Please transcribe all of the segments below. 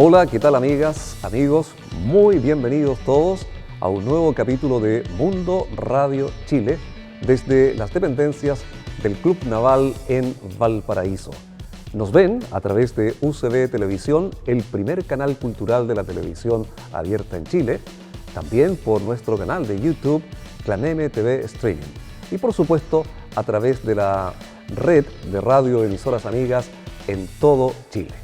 Hola, ¿qué tal amigas, amigos? Muy bienvenidos todos a un nuevo capítulo de Mundo Radio Chile desde las dependencias del Club Naval en Valparaíso. Nos ven a través de UCB Televisión, el primer canal cultural de la televisión abierta en Chile, también por nuestro canal de YouTube, Claneme TV Streaming, y por supuesto a través de la red de radioemisoras amigas en todo Chile.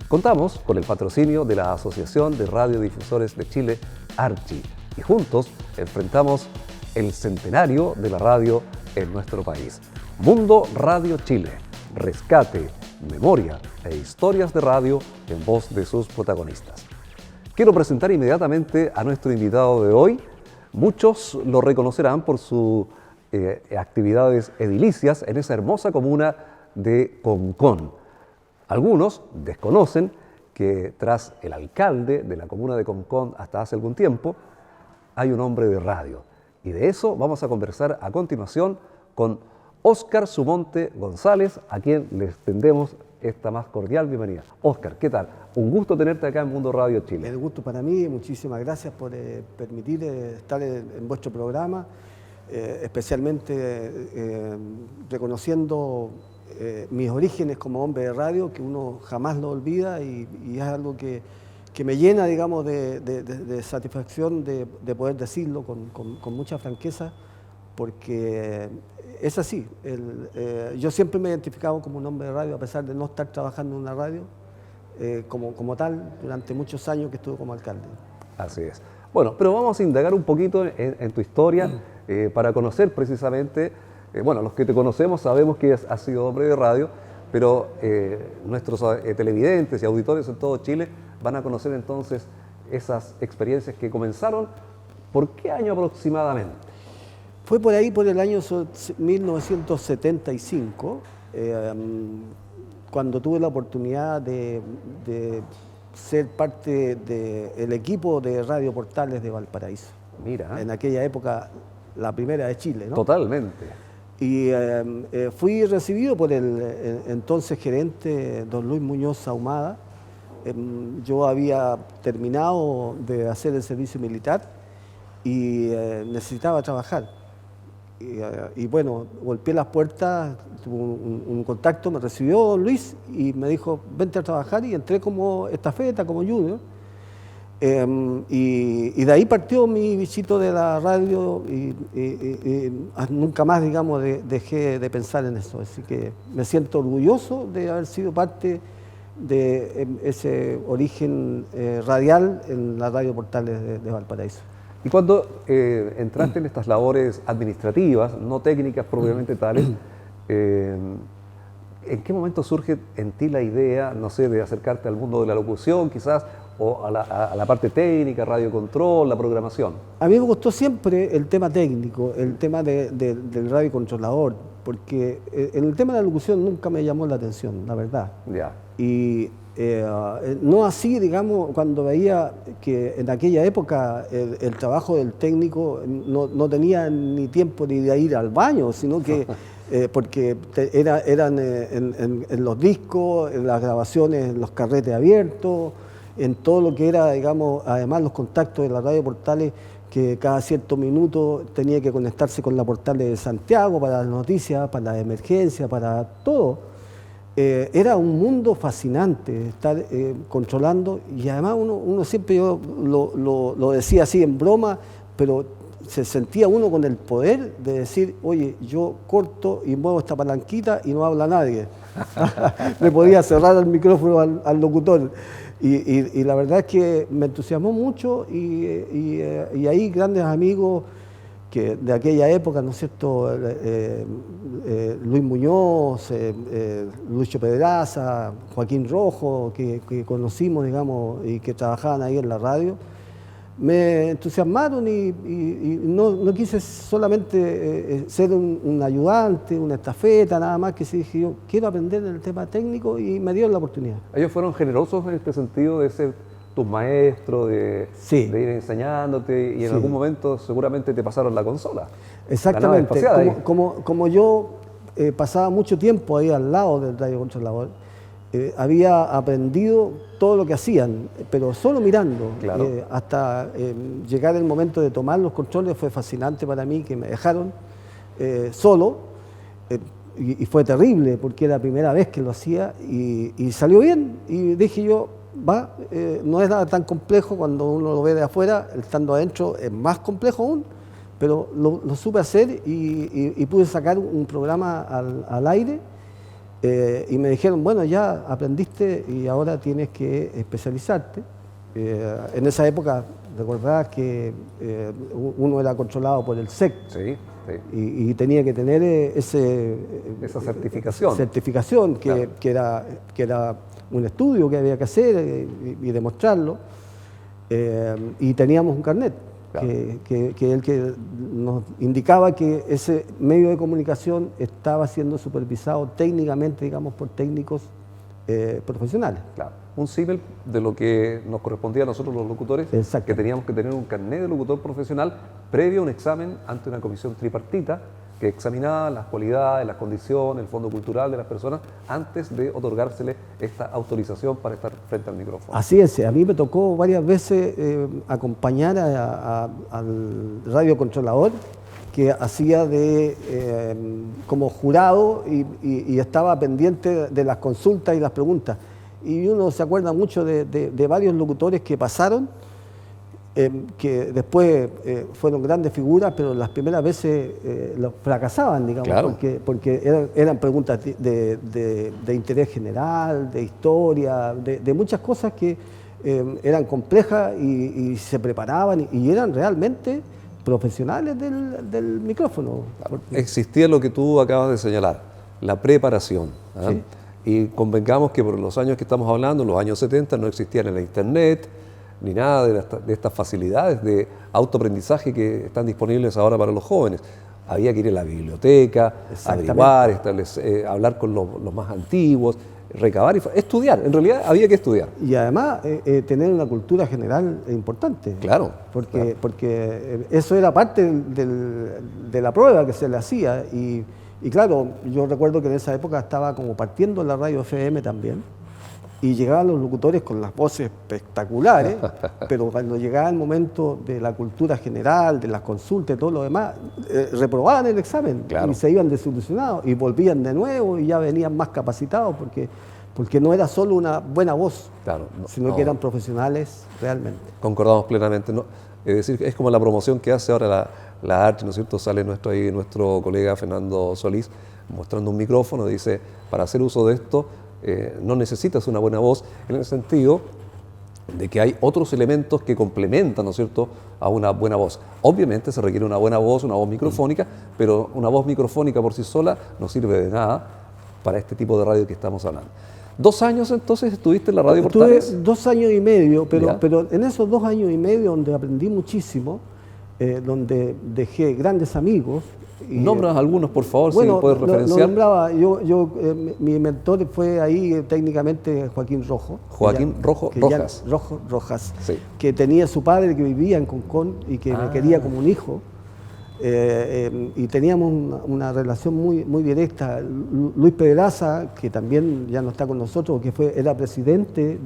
Contamos con el patrocinio de la Asociación de Radiodifusores de Chile, ARCHI, y juntos enfrentamos el centenario de la radio en nuestro país. Mundo Radio Chile, rescate, memoria e historias de radio en voz de sus protagonistas. Quiero presentar inmediatamente a nuestro invitado de hoy. Muchos lo reconocerán por sus actividades edilicias en esa hermosa comuna de Concón. Algunos desconocen que tras el alcalde de la comuna de Concón hasta hace algún tiempo, hay un hombre de radio. Y de eso vamos a conversar a continuación con Óscar Sumonte González, a quien le extendemos esta más cordial bienvenida. Óscar, ¿qué tal? Un gusto tenerte acá en Mundo Radio Chile. El gusto para mí, muchísimas gracias por permitir estar en vuestro programa, especialmente reconociendo mis orígenes como hombre de radio, que uno jamás lo olvida y es algo que me llena, digamos, de satisfacción de poder decirlo con mucha franqueza, porque es así. Yo siempre me he identificado como un hombre de radio, a pesar de no estar trabajando en una radio, como tal, durante muchos años que estuve como alcalde. Así es. Bueno, pero vamos a indagar un poquito en tu historia para conocer precisamente, bueno, los que te conocemos sabemos que has sido hombre de radio, pero nuestros televidentes y auditores en todo Chile van a conocer entonces esas experiencias que comenzaron. ¿Por qué año aproximadamente? Fue por ahí, por el año 1975, cuando tuve la oportunidad de ser parte del equipo de Radio Portales de Valparaíso. Mira. En aquella época, la primera de Chile, ¿no? Totalmente. Y fui recibido por el entonces gerente, don Luis Muñoz Ahumada. Yo había terminado de hacer el servicio militar y necesitaba trabajar. Y bueno, golpeé las puertas, tuve un contacto, me recibió don Luis y me dijo, vente a trabajar, y entré como estafeta, como junior. Y de ahí partió mi bichito de la radio y nunca más, digamos, dejé de pensar en eso. Así que me siento orgulloso de haber sido parte de ese origen radial en la Radio Portales de Valparaíso. Y cuando entraste en estas labores administrativas, no técnicas propiamente tales, ¿en qué momento surge en ti la idea, no sé, de acercarte al mundo de la locución quizás, o a la parte técnica, radiocontrol, la programación? A mí me gustó siempre el tema técnico, el tema del radiocontrolador, porque en el tema de la locución nunca me llamó la atención, la verdad. Ya. Y no así, digamos, cuando veía que en aquella época el trabajo del técnico no tenía ni tiempo ni de ir al baño, sino que porque eran en los discos, en las grabaciones, en los carretes abiertos, en todo lo que era, digamos, además los contactos de la Radio Portales, que cada cierto minuto tenía que conectarse con la Portales de Santiago para las noticias, para las emergencias, para todo. Era un mundo fascinante estar controlando, y además uno siempre, yo lo decía así en broma, pero se sentía uno con el poder de decir, oye, yo corto y muevo esta palanquita y no habla nadie. Me podía cerrar el micrófono al locutor. Y la verdad es que me entusiasmó mucho y ahí grandes amigos que de aquella época, ¿no es cierto? Luis Muñoz, Lucho Pedraza, Joaquín Rojo, que conocimos, digamos, y que trabajaban ahí en la radio, me entusiasmaron y no quise solamente ser un ayudante, una estafeta, nada más, que sí dije yo, quiero aprender el tema técnico, y me dieron la oportunidad. Ellos fueron generosos en este sentido de ser tus maestros, de ir enseñándote, y en algún momento seguramente te pasaron la consola. Exactamente, como yo pasaba mucho tiempo ahí al lado del radiocontrolador, había aprendido todo lo que hacían, pero solo mirando, Claro. hasta llegar el momento de tomar los controles. Fue fascinante para mí que me dejaron solo, y fue terrible porque era la primera vez que lo hacía y salió bien, y dije yo, no es nada tan complejo cuando uno lo ve de afuera, estando adentro es más complejo aún, pero lo supe hacer y pude sacar un programa al aire. Y me dijeron, bueno, ya aprendiste y ahora tienes que especializarte. En esa época, recordás que uno era controlado por el SEC. Sí, sí. Y tenía que tener Esa certificación. Claro. que era un estudio que había que hacer y demostrarlo. Y teníamos un carnet. Claro. Que el que nos indicaba que ese medio de comunicación estaba siendo supervisado técnicamente, digamos, por técnicos profesionales. Claro. Un símil de lo que nos correspondía a nosotros los locutores, Exacto. que teníamos que tener un carnet de locutor profesional previo a un examen ante una comisión tripartita que examinaba las cualidades, las condiciones, el fondo cultural de las personas antes de otorgársele esta autorización para estar frente al micrófono. Así es, a mí me tocó varias veces acompañar al radiocontrolador que hacía como jurado y estaba pendiente de las consultas y las preguntas. Y uno se acuerda mucho de varios locutores que pasaron, que después fueron grandes figuras, pero las primeras veces los fracasaban, digamos, Claro. porque eran preguntas de interés general, de historia, de muchas cosas que eran complejas y se preparaban y eran realmente profesionales del micrófono. Existía lo que tú acabas de señalar, la preparación. ¿Ah? Sí. Y convengamos que por los años que estamos hablando, en los años 70, no existían el Internet, ni nada de estas facilidades de autoaprendizaje que están disponibles ahora para los jóvenes. Había que ir a la biblioteca, averiguar, hablar con los más antiguos, recabar y estudiar. En realidad había que estudiar. Y además tener una cultura general importante. Claro. Porque eso era parte de la prueba que se le hacía. Y claro, yo recuerdo que en esa época estaba como partiendo la radio FM también. Y llegaban los locutores con las voces espectaculares, pero cuando llegaba el momento de la cultura general, de las consultas y todo lo demás, reprobaban el examen. Claro. Y se iban desilusionados y volvían de nuevo y ya venían más capacitados porque no era solo una buena voz, Claro, sino que eran profesionales realmente. Concordamos plenamente. ¿No? Es decir, es como la promoción que hace ahora la Archi, ¿no es cierto? Sale nuestro colega Fernando Solís mostrando un micrófono, dice, para hacer uso de esto no necesitas una buena voz, en el sentido de que hay otros elementos que complementan, ¿no es cierto?, a una buena voz. Obviamente se requiere una buena voz, una voz microfónica, pero una voz microfónica por sí sola no sirve de nada para este tipo de radio que estamos hablando. 2 años entonces estuviste en la Radio Portales. Estuve 2 años y medio, Ya. pero en esos 2 años y medio donde aprendí muchísimo, donde dejé grandes amigos. Nombras algunos, por favor, Bueno, si puedes lo referenciar. nombraba, mi mentor fue ahí técnicamente Joaquín Rojo. Joaquín Rojas. Rojas, Sí. que tenía su padre que vivía en Concón y que me quería como un hijo. Y teníamos una relación muy directa. Luis Pedraza, que también ya no está con nosotros, que era presidente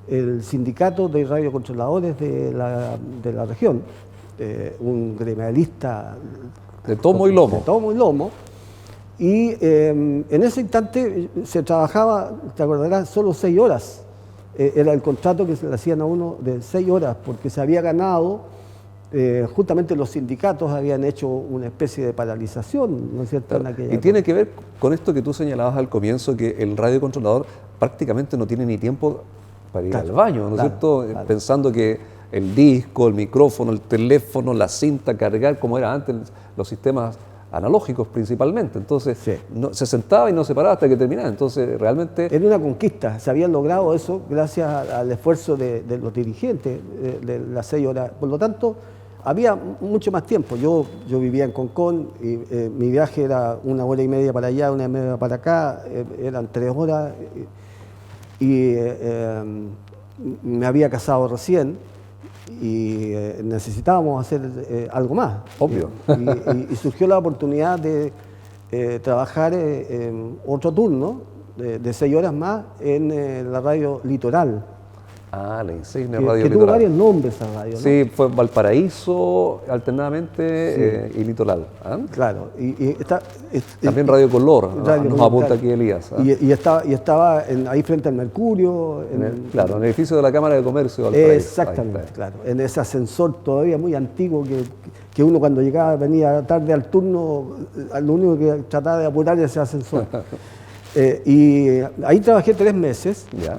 del sindicato de radiocontroladores de la región, un gremialista De tomo y lomo. de tomo y lomo. Y en ese instante se trabajaba, te acordarás, solo 6 horas. Era el contrato que se le hacían a uno de 6 horas, porque se había ganado, justamente los sindicatos habían hecho una especie de paralización, ¿no es cierto? En aquella Y tiene que ver con esto que tú señalabas al comienzo, que el radiocontrolador prácticamente no tiene ni tiempo para ir al baño, ¿no es cierto? Claro. Pensando que el disco, el micrófono, el teléfono, la cinta, cargar, como era antes, los sistemas analógicos principalmente. Entonces, Sí. se sentaba y no se paraba hasta que terminaba. Entonces, realmente... Era una conquista, se habían logrado eso gracias al esfuerzo de los dirigentes de las 6 horas. Por lo tanto, había mucho más tiempo. Yo vivía en Concón y mi viaje era 1 hora y media para allá, 1 hora y media para acá, eran 3 horas y me había casado recién y necesitábamos hacer algo más. Obvio. Y surgió la oportunidad de trabajar en otro turno de 6 horas más en la radio Litoral. Ah, la insignia Que, Radio que tuvo Litoral. varios nombres esa radio, ¿no? Sí, fue Valparaíso alternadamente y Litoral. ¿Ah? Claro. También Radio Color, Radio nos Color, apunta claro. aquí Elías. ¿Ah? Y estaba ahí frente al Mercurio. Claro, en el edificio de la Cámara de Comercio de Valparaíso. Exactamente, Ahí está. claro. En ese ascensor todavía muy antiguo que uno cuando llegaba, venía tarde al turno, lo único que trataba de apurar era ese ascensor. Y ahí trabajé 3 meses. Ya.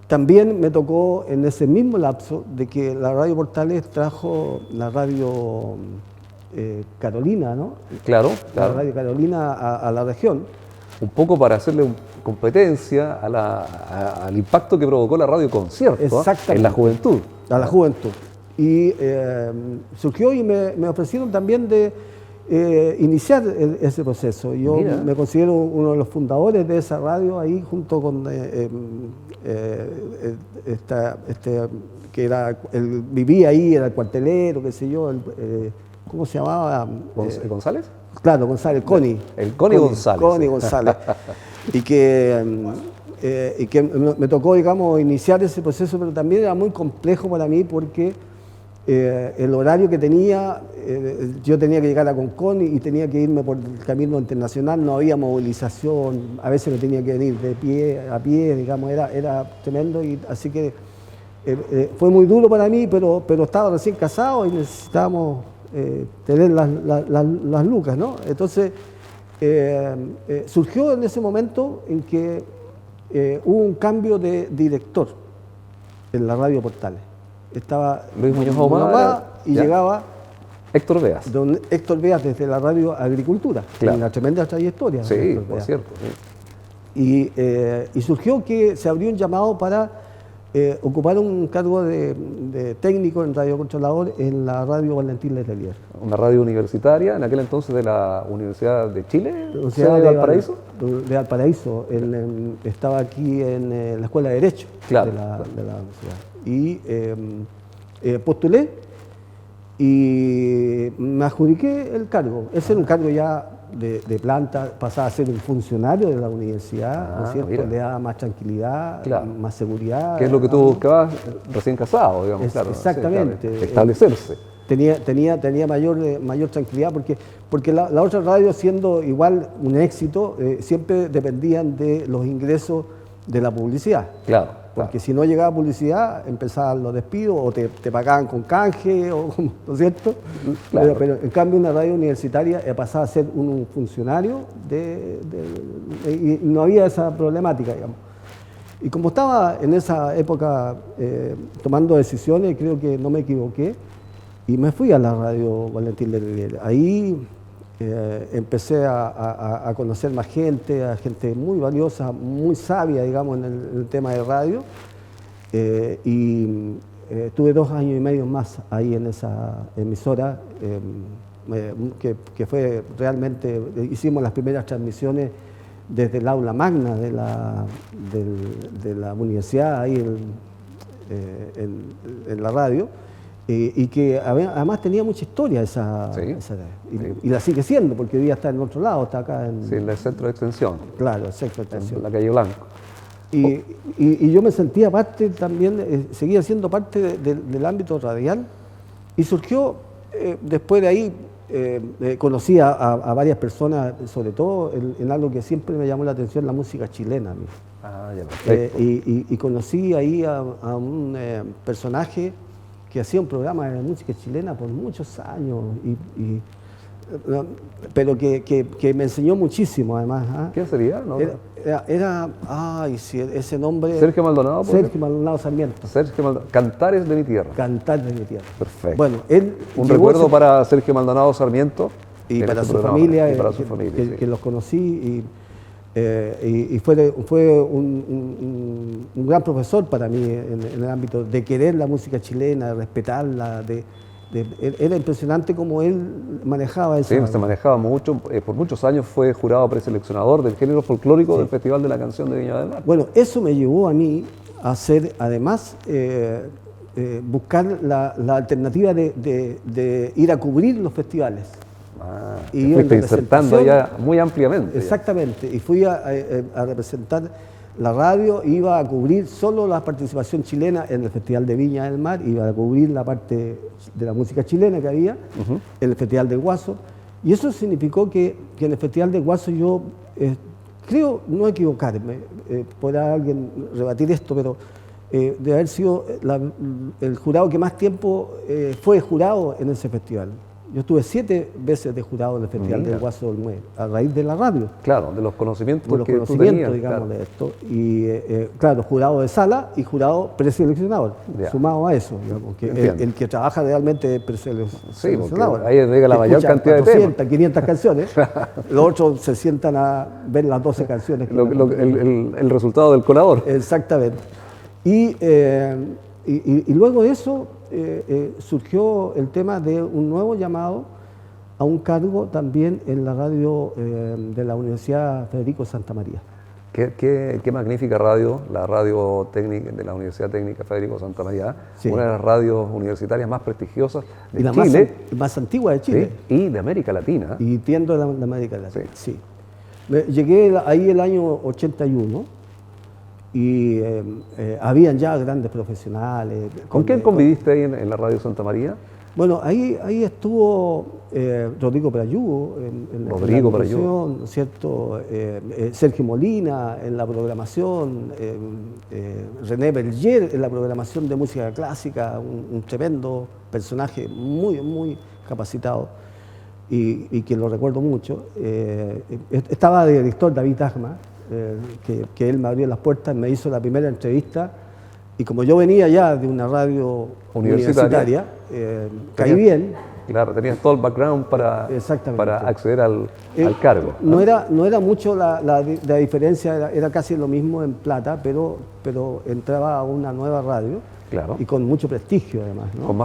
También me tocó en ese mismo lapso de que la Radio Portales trajo la Radio Carolina, ¿no? Claro, La claro. Radio Carolina a la región. Un poco para hacerle competencia al impacto que provocó la radio concierto en la juventud. A la juventud. Y surgió y me ofrecieron también de iniciar ese proceso. Yo Mira. me considero uno de los fundadores de esa radio ahí, junto con que era, vivía ahí, era el cuartelero, qué sé yo, ¿cómo se llamaba? ¿González? Claro, González, Connie. El Connie González. Connie González. y que me tocó, digamos, iniciar ese proceso, pero también era muy complejo para mí porque el horario que tenía, yo tenía que llegar a Concón y tenía que irme por el camino internacional, no había movilización, a veces me tenía que venir a pie, digamos, era tremendo, y así que fue muy duro para mí, pero estaba recién casado y necesitábamos tener las lucas, ¿no? Entonces surgió en ese momento en que hubo un cambio de director en la Radio Portales. Estaba Luis Muñoz Ahumada, y ya. llegaba Héctor Beas. don Héctor Beas desde la Radio Agricultura, Claro. una tremenda trayectoria. Sí, Héctor por Beas. cierto. Sí. Y surgió que se abrió un llamado para ocupar un cargo de técnico en radiocontrolador en la Radio Valentín Letelier. Una radio universitaria, en aquel entonces de la Universidad de Chile, Universidad sede de Valparaíso. De Valparaíso. Estaba aquí en la Escuela de Derecho Claro. de la universidad. Y postulé y me adjudiqué el cargo. Ese era un cargo ya de planta, pasaba a ser un funcionario de la universidad, ¿no es cierto? Mira. Le daba más tranquilidad, Claro. más seguridad. Que es lo que tú buscabas recién casado, digamos, claro. Exactamente. Sí, claro, establecerse. Tenía mayor tranquilidad porque la otra radio, siendo igual un éxito, siempre dependían de los ingresos de la publicidad. Claro. Porque si no llegaba publicidad, empezaban los despidos o te pagaban con canje, ¿no es cierto? Claro. Pero en cambio una radio universitaria pasaba a ser un funcionario y no había esa problemática, digamos. Y como estaba en esa época tomando decisiones, creo que no me equivoqué, y me fui a la Radio Valentín Letelier. Ahí empecé a conocer más gente, a gente muy valiosa, muy sabia, digamos, en el tema de radio, y tuve 2 años y medio más ahí en esa emisora, que fue realmente, hicimos las primeras transmisiones desde el aula magna de la universidad, ahí en la radio. Y que además tenía mucha historia esa y la sigue siendo, porque hoy día está en otro lado, está acá en... Sí, en el centro de extensión. Claro, el centro de extensión. En la calle Blanco. Y yo me sentía parte también, seguía siendo parte del ámbito radial, y surgió, después de ahí, conocí a varias personas, sobre todo en algo que siempre me llamó la atención, la música chilena. A mí. Ah, ya, perfecto. Y conocí ahí a un personaje que hacía un programa de música chilena por muchos años, pero que me enseñó muchísimo además. ¿Ah? ¿Quién sería? ¿No? Ay, sí, ese nombre... Sergio Maldonado. Sergio Maldonado Sarmiento. Sergio Maldonado. Cantares de mi tierra. Cantar de mi tierra. Perfecto. Bueno, él un recuerdo para Sergio Maldonado Sarmiento. Y para este su programa, familia, y para su familia, que los conocí, y fue un gran profesor para mí en el ámbito de querer la música chilena, de respetarla, era impresionante cómo él manejaba eso. Sí, se manejaba mucho, por muchos años fue jurado preseleccionador del género folclórico del Festival de la Canción de Viña del Mar. Bueno, eso me llevó a mí a hacer, además, buscar la alternativa de ir a cubrir los festivales. te fuiste insertando ya muy ampliamente. Exactamente, y fui a representar la radio, iba a cubrir solo la participación chilena en el Festival de Viña del Mar, iba a cubrir la parte de la música chilena que había, en el Festival del Guaso, y eso significó que en el Festival del Guaso yo creo no equivocarme, podrá alguien rebatir esto, pero de haber sido el jurado que más tiempo fue jurado en ese festival. Yo estuve 7 veces de jurado en el Festival del Guaso del Mue, a raíz de la radio. Claro, de los conocimientos de los que conocimientos, tú tenías, digamos, claro. de esto. Y claro, jurado de sala y jurado preseleccionador, sumado a eso, digamos, que el que trabaja realmente es preseleccionador. Sí, ahí llega la mayor cantidad de 400, 500 canciones, los otros se sientan a ver las 12 canciones. El resultado del colador. Exactamente. Y luego de eso surgió el tema de un nuevo llamado a un cargo también en la radio de la Universidad Federico Santa María. Qué magnífica radio, la radio técnica de la Universidad Técnica Federico Santa María, Sí. una de las radios universitarias más prestigiosas de Y la Chile más antigua de Chile. ¿sí? Y de América Latina. Y tiendo de América Latina. Sí. Llegué ahí el año 81 y habían ya grandes profesionales. ¿Con quién conviviste ahí en la radio Santa María? Bueno, ahí estuvo Rodrigo Perayugo en la programación, ¿no es cierto? Sergio Molina en la programación, René Berger en la programación de música clásica, un tremendo personaje muy, muy capacitado y que lo recuerdo mucho. Estaba de director David Agma, que él me abrió las puertas, me hizo la primera entrevista. Y como yo venía ya de una radio universitaria, caí bien. Claro, tenías todo el background para acceder al cargo. No era mucho la diferencia, era casi lo mismo en plata, pero entraba a una nueva radio. Claro. Y con mucho prestigio además, ¿no? Con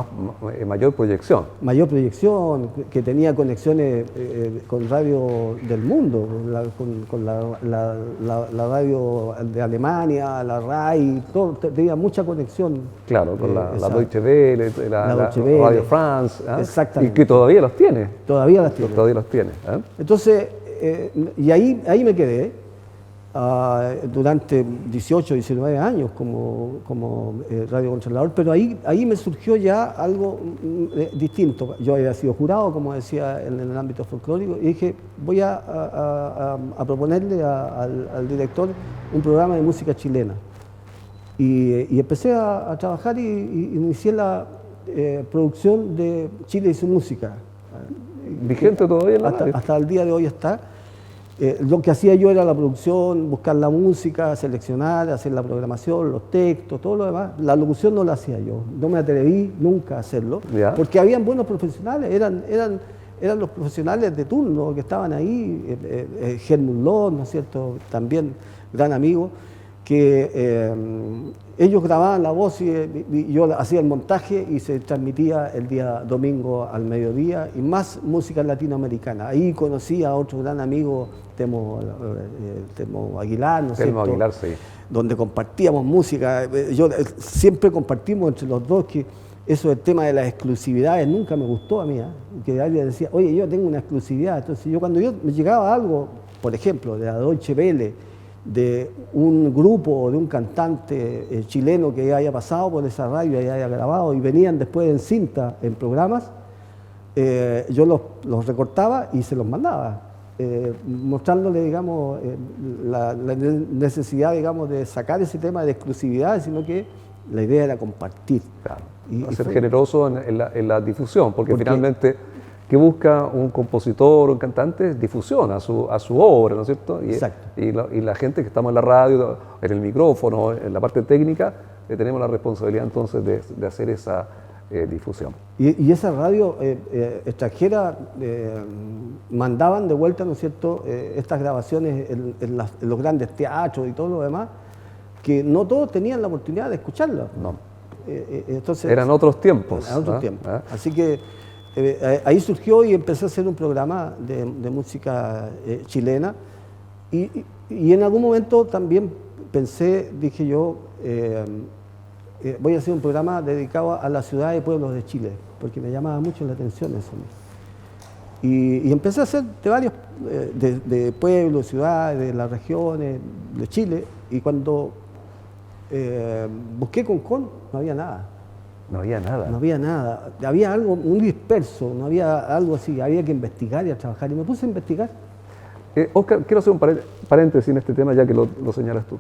mayor proyección. Mayor proyección, que tenía conexiones con radio del mundo, con la radio de Alemania, la RAI, todo, tenía mucha conexión. Claro, con la Deutsche Welle, la Deutsche Welle, Radio France. Exactamente. Y que todavía los tiene. Todavía las tiene. Todavía los tiene. Entonces, y ahí me quedé. Durante 18, 19 años como radiocontrolador, pero ahí me surgió ya algo distinto. Yo había sido jurado, como decía, en el ámbito folclórico, y dije, voy a proponerle al director un programa de música chilena. Y empecé a trabajar y inicié la producción de Chile y su música. ¿Vigente todavía en la radio? Hasta el día de hoy está. Lo que hacía yo era la producción, buscar la música, seleccionar, hacer la programación, los textos, todo lo demás. La locución no la hacía yo, no me atreví nunca a hacerlo, porque habían buenos profesionales, eran los profesionales de turno que estaban ahí, Helmut Loh, ¿no es cierto?, también gran amigo, que ellos grababan la voz y yo hacía el montaje y se transmitía el día domingo al mediodía, y más música latinoamericana. Ahí conocí a otro gran amigo, Temo Aguilar, ¿no es cierto? Temo Aguilar, sí. Donde compartíamos música. Siempre compartimos entre los dos que eso del tema de las exclusividades nunca me gustó a mí, que alguien decía, oye, yo tengo una exclusividad. Entonces cuando me llegaba algo, por ejemplo, de la Deutsche Welle, de un grupo o de un cantante chileno que haya pasado por esa radio y haya grabado y venían después en cinta, en programas, yo los recortaba y se los mandaba, mostrándole, digamos, la necesidad, digamos, de sacar ese tema de exclusividad, sino que la idea era compartir. Claro, y ser generoso en la difusión, porque finalmente que busca un compositor o un cantante difusión a su obra, ¿no es cierto? Y la gente que estamos en la radio, en el micrófono, en la parte técnica, tenemos la responsabilidad entonces de hacer esa difusión. Y esa radio extranjera mandaban de vuelta, ¿no es cierto?, estas grabaciones en los grandes teatros y todo lo demás, que no todos tenían la oportunidad de escucharlas. No. Entonces, eran otros tiempos. Eran otros tiempos. Así que ahí surgió y empecé a hacer un programa de música chilena y en algún momento también pensé, dije yo, voy a hacer un programa dedicado a la ciudad y pueblos de Chile, porque me llamaba mucho la atención eso. Y empecé a hacer de varios, de pueblos, ciudades, de las regiones, de Chile, y cuando busqué Concón, no había nada. No había nada. No había nada. Había algo muy disperso, no había algo así. Había que investigar y a trabajar. Y me puse a investigar. Óscar, quiero hacer un paréntesis en este tema, ya que lo señalas tú.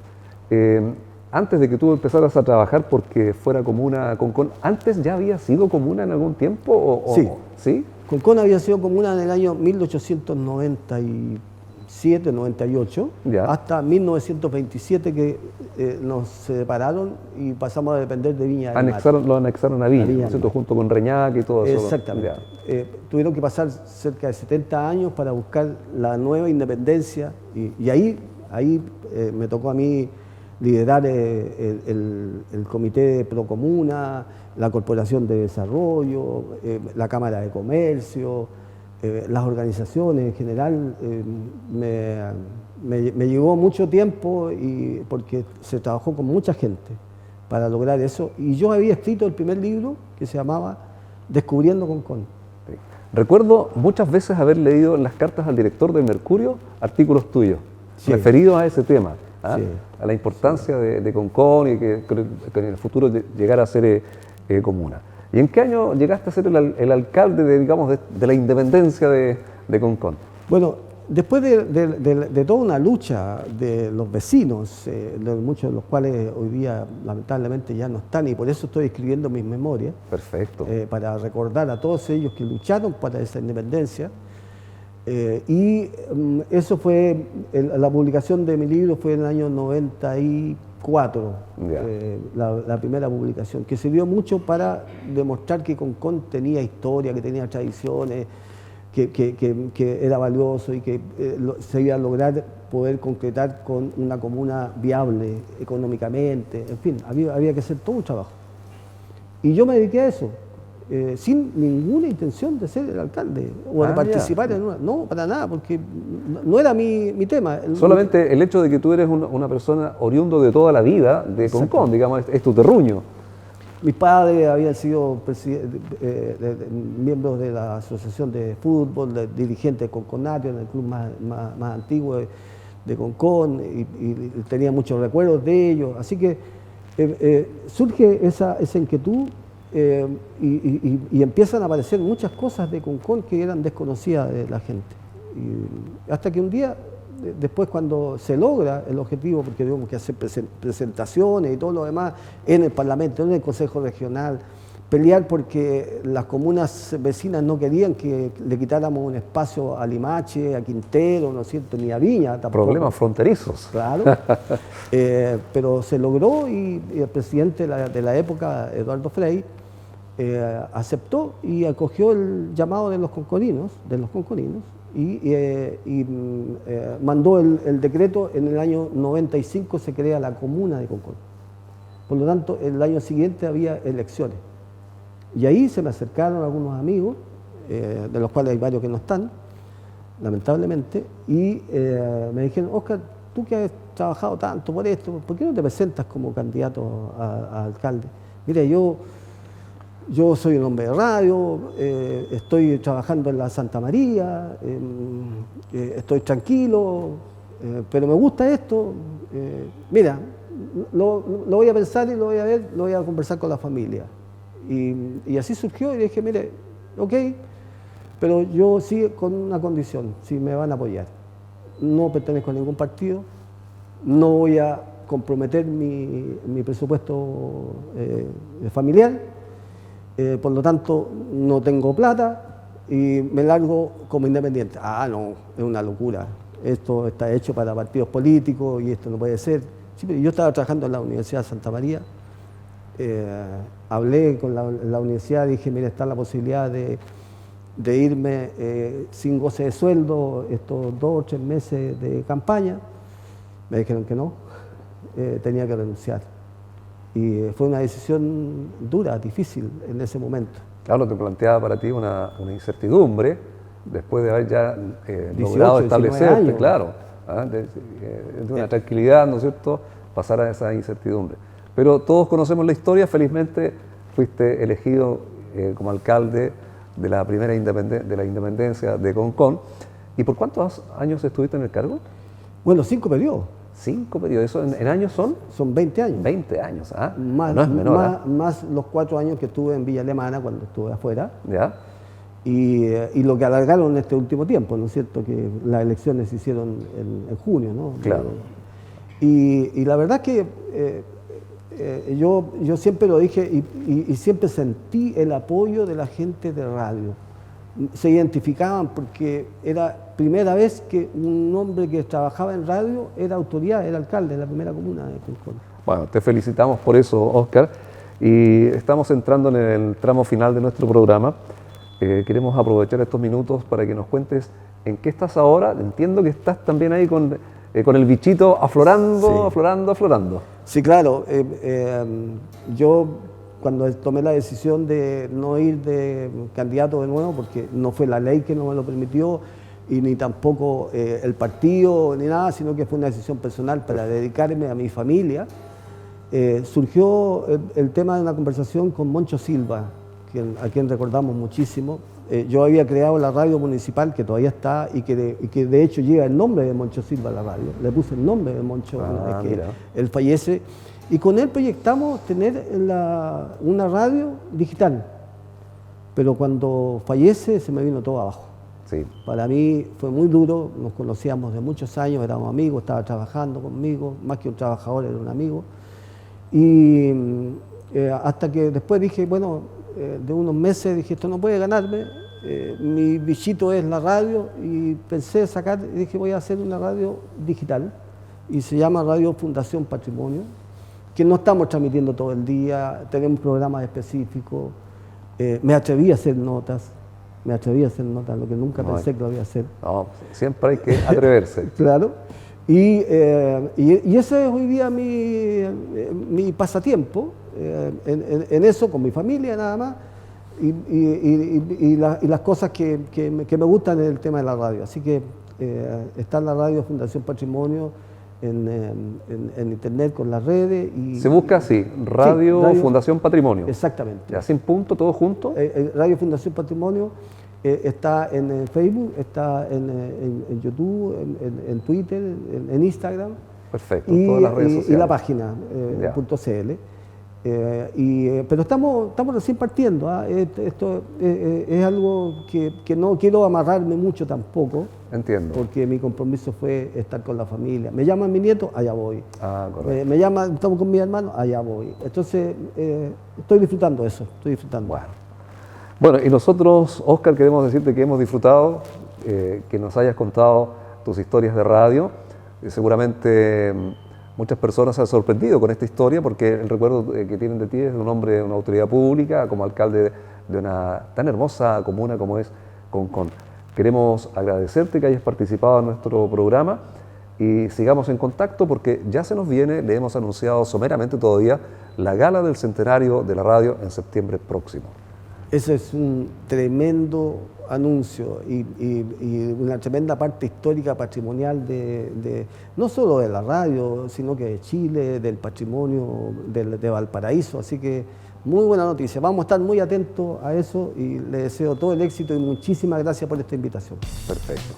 Antes de que tú empezaras a trabajar porque fuera comuna Concón, ¿antes ya había sido comuna en algún tiempo? Sí. ¿Sí? Concón había sido comuna en el año 1897, 98, Ya. hasta 1927 que nos separaron y pasamos a depender de Viña del Mar. Lo anexaron a Viña, Viña ¿no es cierto? Junto con Reñaca y todo eso. Exactamente. Ya. Tuvieron que pasar cerca de 70 años para buscar la nueva independencia y ahí me tocó a mí liderar el comité de Procomuna, la Corporación de Desarrollo, la Cámara de Comercio, las organizaciones en general. Me llevó mucho tiempo porque se trabajó con mucha gente para lograr eso. Y yo había escrito el primer libro que se llamaba Descubriendo Concón. Sí. Recuerdo muchas veces haber leído en las cartas al director del Mercurio artículos tuyos referidos a ese tema. Sí. A la importancia de Concón y que en el futuro llegara a ser comuna. ¿Y en qué año llegaste a ser el alcalde de la independencia de Concón? Bueno, después de toda una lucha de los vecinos, muchos de los cuales hoy día lamentablemente ya no están, y por eso estoy escribiendo mis memorias. Perfecto. Para recordar a todos ellos que lucharon para esa independencia. Eso fue, la publicación de mi libro fue en el año 94, la primera publicación, que sirvió mucho para demostrar que Concón tenía historia, que tenía tradiciones, que era valioso y que se iba a lograr poder concretar con una comuna viable económicamente. En fin, había que hacer todo un trabajo. Y yo me dediqué a eso. Sin ninguna intención de ser el alcalde o de participar en una. No, para nada, porque no era mi tema. Solamente el hecho de que tú eres una persona oriundo de toda la vida de Concón, digamos, es tu terruño. Mis padres habían sido miembros de la asociación de fútbol, dirigentes de Conconario, en el club más antiguo de Concón, y tenía muchos recuerdos de ellos. Así que surge esa inquietud. Y empiezan a aparecer muchas cosas de Concón que eran desconocidas de la gente. Y hasta que un día, después cuando se logra el objetivo, porque tuvimos que hacer presentaciones y todo lo demás en el Parlamento, en el Consejo Regional, pelear porque las comunas vecinas no querían que le quitáramos un espacio a Limache, a Quintero, ¿no es cierto?, ni a Viña tampoco. Problemas fronterizos. Claro, pero se logró y el presidente de la época, Eduardo Frei, aceptó y acogió el llamado de los conconinos, y mandó el decreto. En el año 95 se crea la comuna de Concón. Por lo tanto, el año siguiente había elecciones. Y ahí se me acercaron algunos amigos, de los cuales hay varios que no están, lamentablemente, y me dijeron: Óscar, tú que has trabajado tanto por esto, ¿por qué no te presentas como candidato a alcalde? Mira, yo soy un hombre de radio, estoy trabajando en la Santa María, estoy tranquilo, pero me gusta esto. Mira, lo voy a pensar y lo voy a ver, lo voy a conversar con la familia. Y así surgió, y dije: mire, ok, pero yo sí con una condición, si me van a apoyar. No pertenezco a ningún partido, no voy a comprometer mi presupuesto familiar. Por lo tanto, no tengo plata y me largo como independiente. Ah, no, es una locura. Esto está hecho para partidos políticos y esto no puede ser. Sí, pero yo estaba trabajando en la Universidad de Santa María. Hablé con la universidad y dije: mira, está la posibilidad de irme sin goce de sueldo estos 2 o 3 meses de campaña. Me dijeron que no, tenía que renunciar. Y fue una decisión dura, difícil en ese momento. Claro, te planteaba para ti una incertidumbre después de haber ya logrado establecerte, claro, de una tranquilidad, ¿no es cierto?, pasar a esa incertidumbre. Pero todos conocemos la historia, felizmente fuiste elegido como alcalde de la primera de la independencia de Concón. ¿Y por cuántos años estuviste en el cargo? Bueno, 5 periodos. 5 periodos, ¿eso en años son? Son 20 años. 20 años, ¿ah? Más, no es menor, más los 4 años que estuve en Villa Alemana cuando estuve afuera. ¿Ya? Y lo que alargaron en este último tiempo, ¿no es cierto? Que las elecciones se hicieron en junio, ¿no? Claro. Y la verdad es que yo siempre lo dije y siempre sentí el apoyo de la gente de radio. Se identificaban porque era primera vez que un hombre que trabajaba en radio era autoridad, era alcalde de la primera comuna de Concón. Bueno, te felicitamos por eso, Óscar, y estamos entrando en el tramo final de nuestro programa. Queremos aprovechar estos minutos para que nos cuentes en qué estás ahora. Entiendo que estás también ahí con el bichito aflorando, sí. aflorando. Sí, claro. Yo cuando tomé la decisión de no ir de candidato de nuevo, porque no fue la ley que no me lo permitió, y ni tampoco el partido, ni nada, sino que fue una decisión personal para dedicarme a mi familia, surgió el tema de una conversación con Moncho Silva, a quien recordamos muchísimo. Yo había creado la radio municipal, que todavía está, y que de hecho lleva el nombre de Moncho Silva a la radio. Le puse el nombre de Moncho una vez que él fallece. Y con él proyectamos tener una radio digital. Pero cuando fallece se me vino todo abajo. Sí. Para mí fue muy duro, nos conocíamos de muchos años, éramos amigos, estaba trabajando conmigo, más que un trabajador, era un amigo. Y hasta que después dije, bueno, de unos meses dije, esto no puede ganarme, mi bichito es la radio, y pensé sacar, y dije, voy a hacer una radio digital, y se llama Radio Fundación Patrimonio, que no estamos transmitiendo todo el día, tenemos programas específicos, me atreví a hacer notas, lo que nunca pensé que lo iba a hacer. No, siempre hay que atreverse. Claro. Y ese es hoy día mi pasatiempo, en eso, con mi familia nada más, y las cosas que me gustan en el tema de la radio. Así que está en la radio Fundación Patrimonio, en internet con las redes. Se busca así, radio Fundación Patrimonio. Exactamente. ¿Ya sin punto, todo junto? Radio Fundación Patrimonio. Está en Facebook, está en YouTube, en Twitter, en Instagram. Perfecto, todas las redes sociales. Y la página, .cl. Pero estamos recién partiendo. Esto es algo que no quiero amarrarme mucho tampoco. Entiendo. Porque mi compromiso fue estar con la familia. Me llaman mi nieto, allá voy. Ah, correcto. Me llaman, estamos con mi hermano, allá voy. Entonces, estoy disfrutando eso, Bueno, y nosotros, Óscar, queremos decirte que hemos disfrutado, que nos hayas contado tus historias de radio. Seguramente muchas personas se han sorprendido con esta historia porque el recuerdo que tienen de ti es de un hombre de una autoridad pública, como alcalde de una tan hermosa comuna como es Concón. Queremos agradecerte que hayas participado en nuestro programa y sigamos en contacto porque ya se nos viene, le hemos anunciado someramente todavía, la gala del centenario de la radio en septiembre próximo. Ese es un tremendo anuncio y una tremenda parte histórica, patrimonial, no solo de la radio, sino que de Chile, del patrimonio de Valparaíso. Así que muy buena noticia. Vamos a estar muy atentos a eso y le deseo todo el éxito y muchísimas gracias por esta invitación. Perfecto.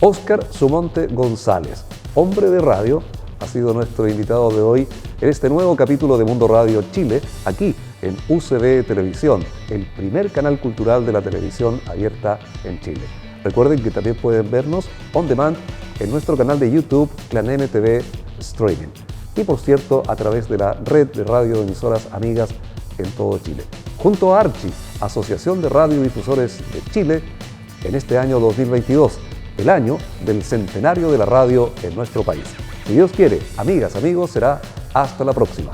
Óscar Sumonte González, hombre de radio, ha sido nuestro invitado de hoy en este nuevo capítulo de Mundo Radio Chile, aquí en UCB Televisión, el primer canal cultural de la televisión abierta en Chile. Recuerden que también pueden vernos on demand en nuestro canal de YouTube, Clan MTV Streaming. Y por cierto, a través de la red de radioemisoras amigas en todo Chile. Junto a Archi, Asociación de Radiodifusores de Chile, en este año 2022, el año del centenario de la radio en nuestro país. Si Dios quiere, amigas, amigos, será hasta la próxima.